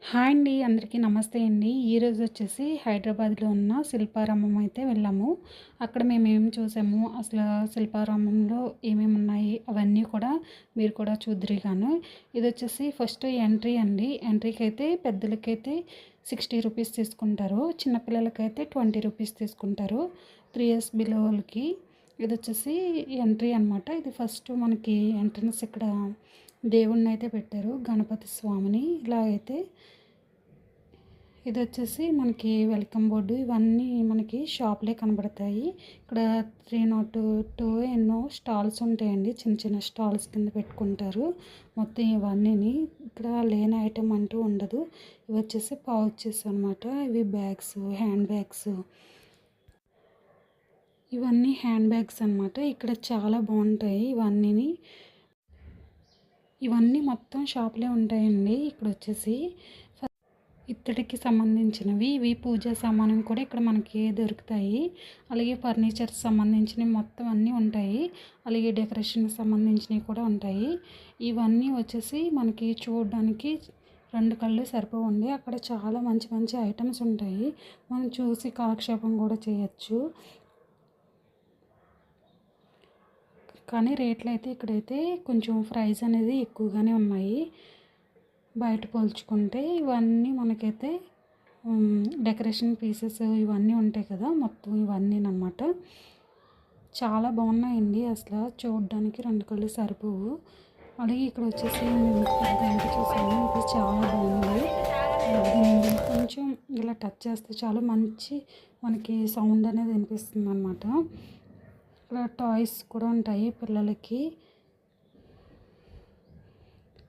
Hi అండి. అందరికీ నమస్తే అండి. ఈరోజు వచ్చేసి హైదరాబాద్‌లో ఉన్న శిల్పారామం అయితే వెళ్ళాము. అక్కడ మేమేం చూసాము, అసలు శిల్పారామంలో ఏమేమి ఉన్నాయి అవన్నీ కూడా మీరు కూడా చూద్దురు గాను. ఇదొచ్చేసి ఫస్ట్ ఎంట్రీ అండి. ఎంట్రీకైతే పెద్దలకైతే 60 రూపీస్ తీసుకుంటారు. చిన్న పిల్లలకైతే 20 రూపీస్ తీసుకుంటారు. 3 ఇయర్స్ బిలో వాళ్ళకి. ఇదొచ్చేసి ఎంట్రీ అనమాట. ఇది ఫస్ట్ మనకి ఎంట్రన్స్ ఇక్కడ దేవుడినైతే పెట్టారు. గణపతి స్వామిని. ఇలా అయితే ఇదొచ్చేసి మనకి వెల్కమ్ బోర్డు. ఇవన్నీ మనకి షాపులే కనబడతాయి. ఇక్కడ 302 ఎన్నో స్టాల్స్ ఉంటాయండి. చిన్న చిన్న స్టాల్స్ కింద పెట్టుకుంటారు. మొత్తం ఇవన్నీని ఇక్కడ లేని ఐటెం అంటూ ఉండదు. ఇవి వచ్చేసి పౌచెస్ అనమాట. ఇవి బ్యాగ్స్, హ్యాండ్ బ్యాగ్స్, ఇవన్నీ హ్యాండ్ బ్యాగ్స్ అనమాట. ఇక్కడ చాలా బాగుంటాయి ఇవన్నీ మొత్తం షాపులే ఉంటాయండి. ఇక్కడ వచ్చేసి ఇత్తడికి సంబంధించినవి, ఇవి పూజా సామాను కూడా ఇక్కడ మనకి దొరుకుతాయి. అలాగే ఫర్నిచర్స్ సంబంధించినవి మొత్తం అన్నీ ఉంటాయి. అలాగే డెకరేషన్కి సంబంధించినవి కూడా ఉంటాయి. ఇవన్నీ వచ్చేసి మనకి చూడడానికి 2 కళ్ళు సరిపోవండి. అక్కడ చాలా మంచి మంచి ఐటమ్స్ ఉంటాయి. మనం చూసి కాలక్షేపం కూడా చేయొచ్చు. కానీ రేట్లు అయితే ఇక్కడైతే కొంచెం ప్రైస్ అనేది ఎక్కువగానే ఉన్నాయి బయట పోల్చుకుంటే. ఇవన్నీ మనకైతే డెకరేషన్ పీసెస్ ఇవన్నీ ఉంటాయి కదా, మొత్తం ఇవన్నీనమాట. చాలా బాగున్నాయండి. అసలు చూడడానికి 2 కళ్ళు సరిపోవు. అలాగే ఇక్కడ వచ్చేసి నేను గంట చూసాను. ఇది చాలా బాగుంది. దీన్ని కొంచెం ఇలా టచ్ చేస్తే చాలా మంచి మనకి సౌండ్ అనేది వినిపిస్తుంది అనమాట. ఇక్కడ టాయ్స్ కూడా ఉంటాయి పిల్లలకి.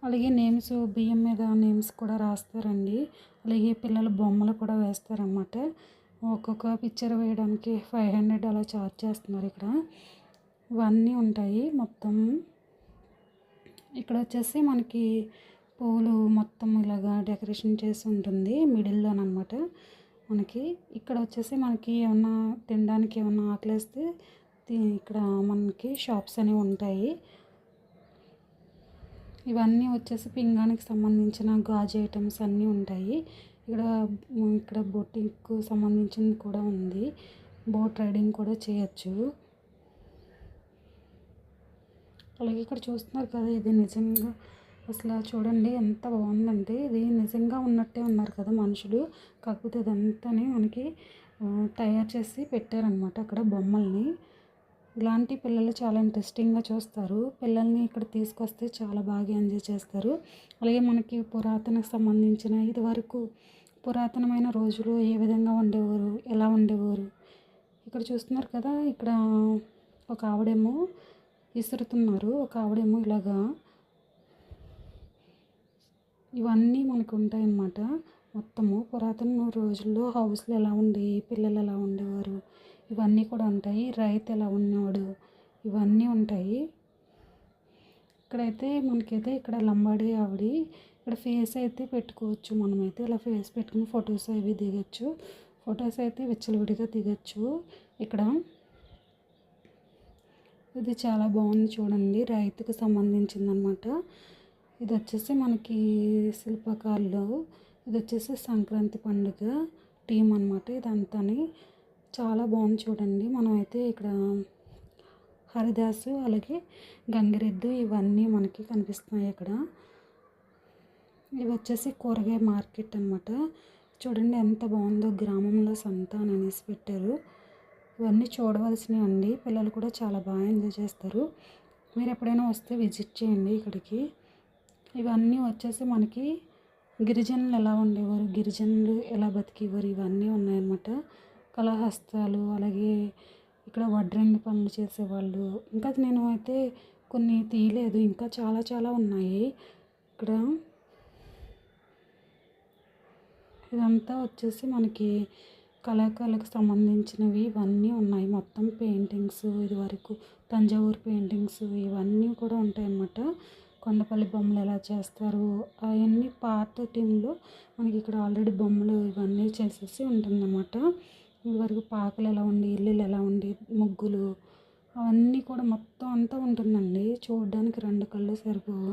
అలాగే నేమ్స్, బియ్యం మీద నేమ్స్ కూడా రాస్తారండి. అలాగే పిల్లల బొమ్మలు కూడా వేస్తారన్నమాట. ఒక్కొక్క పిక్చర్ వేయడానికి 500 అలా ఛార్జ్ చేస్తున్నారు ఇక్కడ. ఇవన్నీ ఉంటాయి మొత్తం. ఇక్కడ వచ్చేసి మనకి పూలు మొత్తం ఇలాగా డెకరేషన్ చేసి ఉంటుంది మిడిల్లోనమాట మనకి. ఇక్కడ వచ్చేసి మనకి ఏమన్నా తినడానికి ఏమన్నా ఆకలేస్తే ఇక్కడ మనకి షాప్స్ అనేవి ఉంటాయి. ఇవన్నీ వచ్చేసి పింగానికి సంబంధించిన గాజు ఐటమ్స్ అన్నీ ఉంటాయి. ఇక్కడ బొటిక్కు సంబంధించింది కూడా ఉంది. బోట్ రైడింగ్ కూడా చేయొచ్చు. అలాగే ఇక్కడ చూస్తున్నారు కదా, ఇది నిజంగా అసలు చూడండి ఎంత బాగుందంటే, ఇది నిజంగా ఉన్నట్టే ఉన్నారు కదా మనుషులు. కాకపోతే ఇదంతా మనకి తయారు చేసి పెట్టారనమాట అక్కడ బొమ్మల్ని. ఇలాంటి పిల్లలు చాలా ఇంట్రెస్టింగ్గా చూస్తారు. పిల్లల్ని ఇక్కడ తీసుకొస్తే చాలా బాగా ఎంజాయ్ చేస్తారు. అలాగే మనకి పురాతనకు సంబంధించిన ఇదివరకు పురాతనమైన రోజులు ఏ విధంగా ఉండేవారు, ఎలా ఉండేవారు. ఇక్కడ చూస్తున్నారు కదా, ఇక్కడ ఒక ఆవిడేమో విసురుతున్నారు, ఒక ఆవిడేమో ఇలాగా. ఇవన్నీ మనకు ఉంటాయన్నమాట. మొత్తము పురాతన రోజుల్లో హౌస్లు ఎలా ఉండేవి, పిల్లలు ఎలా ఉండేవారు, ఇవన్నీ కూడా ఉంటాయి. రైతు ఎలా ఉన్నాడు, ఇవన్నీ ఉంటాయి. ఇక్కడైతే మనకైతే ఇక్కడ లంబాడి ఆవిడ ఇక్కడ ఫేస్ అయితే పెట్టుకోవచ్చు. మనమైతే ఇలా ఫేస్ పెట్టుకుని ఫొటోస్ అవి దిగచ్చు. ఫొటోస్ అయితే విచ్చలవిడిగా దిగచ్చు. ఇక్కడ ఇది చాలా బాగుంది చూడండి, రైతుకు సంబంధించింది అనమాట. ఇది వచ్చేసి మనకి శిల్పకారులు, ఇది వచ్చేసి సంక్రాంతి పండుగ టీం అనమాట ఇదంతాని. చాలా బాగుంది చూడండి. మనమైతే ఇక్కడ హరిదాసు అలాగే గంగిరెద్దు ఇవన్నీ మనకి కనిపిస్తున్నాయి ఇక్కడ. ఇవి వచ్చేసి కూరగాయ మార్కెట్ అనమాట. చూడండి ఎంత బాగుందో, గ్రామంలో సంత అని అనేసి పెట్టారు. ఇవన్నీ చూడవలసినవి అండి. పిల్లలు కూడా చాలా బాగా ఎంజాయ్ చేస్తారు. మీరు ఎప్పుడైనా వస్తే విజిట్ చేయండి ఇక్కడికి. ఇవన్నీ వచ్చేసి మనకి గిరిజనులు ఎలా ఉండేవారు, గిరిజనులు ఎలా బతికేవారు, ఇవన్నీ ఉన్నాయన్నమాట. కళాహస్తాలు, అలాగే ఇక్కడ వడ్రంగి పనులు చేసేవాళ్ళు. ఇంకా నేను అయితే కొన్ని తీయలేదు, ఇంకా చాలా చాలా ఉన్నాయి ఇక్కడ. ఇదంతా వచ్చేసి మనకి కళాకారులకు సంబంధించినవి ఇవన్నీ ఉన్నాయి. మొత్తం పెయింటింగ్స్, ఇది వరకు తంజావూరు పెయింటింగ్స్ ఇవన్నీ కూడా ఉంటాయన్నమాట. కొండపల్లి బొమ్మలు ఎలా చేస్తారు అవన్నీ పాత టీంలో మనకి ఇక్కడ ఆల్రెడీ బొమ్మలు ఇవన్నీ చేసేసి ఉంటుందన్నమాట. ఇదివరకు పాకలు ఎలా ఉండి, ఇల్లులు ఎలా ఉండి, ముగ్గులు అవన్నీ కూడా మొత్తం అంతా ఉంటుందండి. చూడడానికి 2 కళ్ళు సరిపోవు.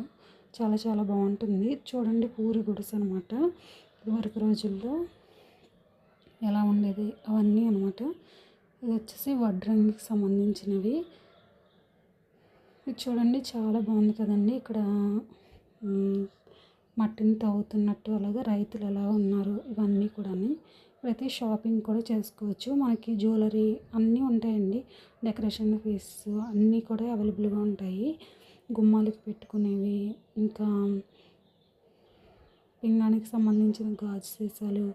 చాలా చాలా బాగుంటుంది. చూడండి పూరి గుడిసె అనమాట. ఇదివరకు రోజుల్లో ఎలా ఉండేది అవన్నీ అనమాట. ఇది వచ్చేసి వడ్రంగికి సంబంధించినవి. ఇది చూడండి చాలా బాగుంది కదండి. ఇక్కడ మట్టిని తవ్వుతున్నట్టు అలాగా రైతులు ఎలా ఉన్నారు ఇవన్నీ కూడా. ఇప్పుడైతే షాపింగ్ కూడా చేసుకోవచ్చు. మనకి జ్యువెలరీ అన్నీ ఉంటాయండి. డెకరేషన్ పీస్ అన్నీ కూడా అవైలబుల్గా ఉంటాయి. గుమ్మాలకి పెట్టుకునేవి, ఇంకా పింగాణికి సంబంధించిన గాజు సీసాలు,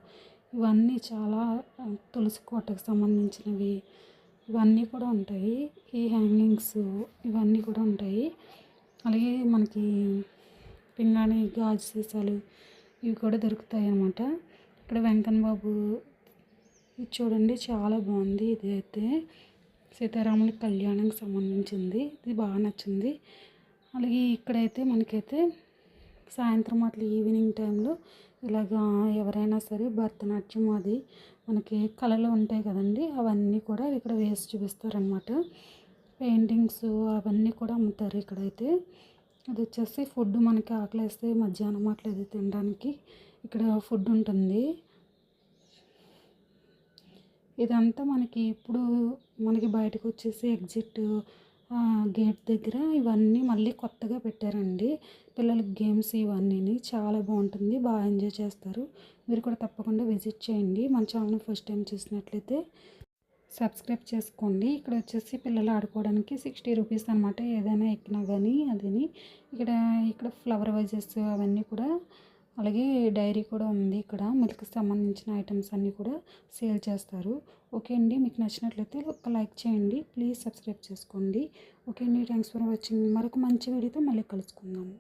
ఇవన్నీ చాలా తులసి కోటకు సంబంధించినవి ఇవన్నీ కూడా ఉంటాయి. ఈ హ్యాంగింగ్స్ ఇవన్నీ కూడా ఉంటాయి. అలాగే మనకి పింగాణి గాజు సీసాలు ఇవి కూడా దొరుకుతాయి అన్నమాట. ఇక్కడ వెంకన్న బాబు ఇది చూడండి చాలా బాగుంది. ఇది అయితే సీతారాముల కళ్యాణంకి సంబంధించింది. ఇది బాగా నచ్చింది. అలాగే ఇక్కడైతే మనకైతే సాయంత్రం అట్లా ఈవినింగ్ టైంలో ఇలాగా ఎవరైనా సరే భరతనాట్యం అది మనకి కళలు ఉంటాయి కదండి, అవన్నీ కూడా ఇక్కడ వేసి చూపిస్తారనమాట. పెయింటింగ్స్ అవన్నీ కూడా అమ్ముతారు ఇక్కడైతే. అది వచ్చేసి ఫుడ్ మనకి ఆకలేస్తే మధ్యాహ్నం అట్లా ఇది తినడానికి ఇక్కడ ఫుడ్ ఉంటుంది. ఇదంతా మనకి ఇప్పుడు మనకి బయటకు వచ్చేసి ఎగ్జిట్ గేట్ దగ్గర ఇవన్నీ మళ్ళీ కొత్తగా పెట్టారండి. పిల్లలకి గేమ్స్ ఇవన్నీ చాలా బాగుంటుంది, బాగా ఎంజాయ్ చేస్తారు. మీరు కూడా తప్పకుండా విజిట్ చేయండి. మన ఛానల్ ఫస్ట్ టైం చూసినట్లయితే సబ్స్క్రైబ్ చేసుకోండి. ఇక్కడ వచ్చేసి పిల్లలు ఆడుకోవడానికి 60 రూపీస్ అనమాట. ఏదైనా ఎక్కినా కానీ అదని. ఇక్కడ ఫ్లవర్ వైజెస్ అవన్నీ కూడా, అలాగే డైరీ కూడా ఉంది. ఇక్కడ మిల్క్కి సంబంధించిన ఐటమ్స్ అన్నీ కూడా సేల్ చేస్తారు. ఓకే అండి, మీకు నచ్చినట్లయితే ఒక లైక్ చేయండి. ప్లీజ్ సబ్స్క్రైబ్ చేసుకోండి. ఓకే అండి, థ్యాంక్స్ ఫర్ వాచింగ్. మరొక మంచి వీడియోతో మళ్ళీ కలుసుకుందాము.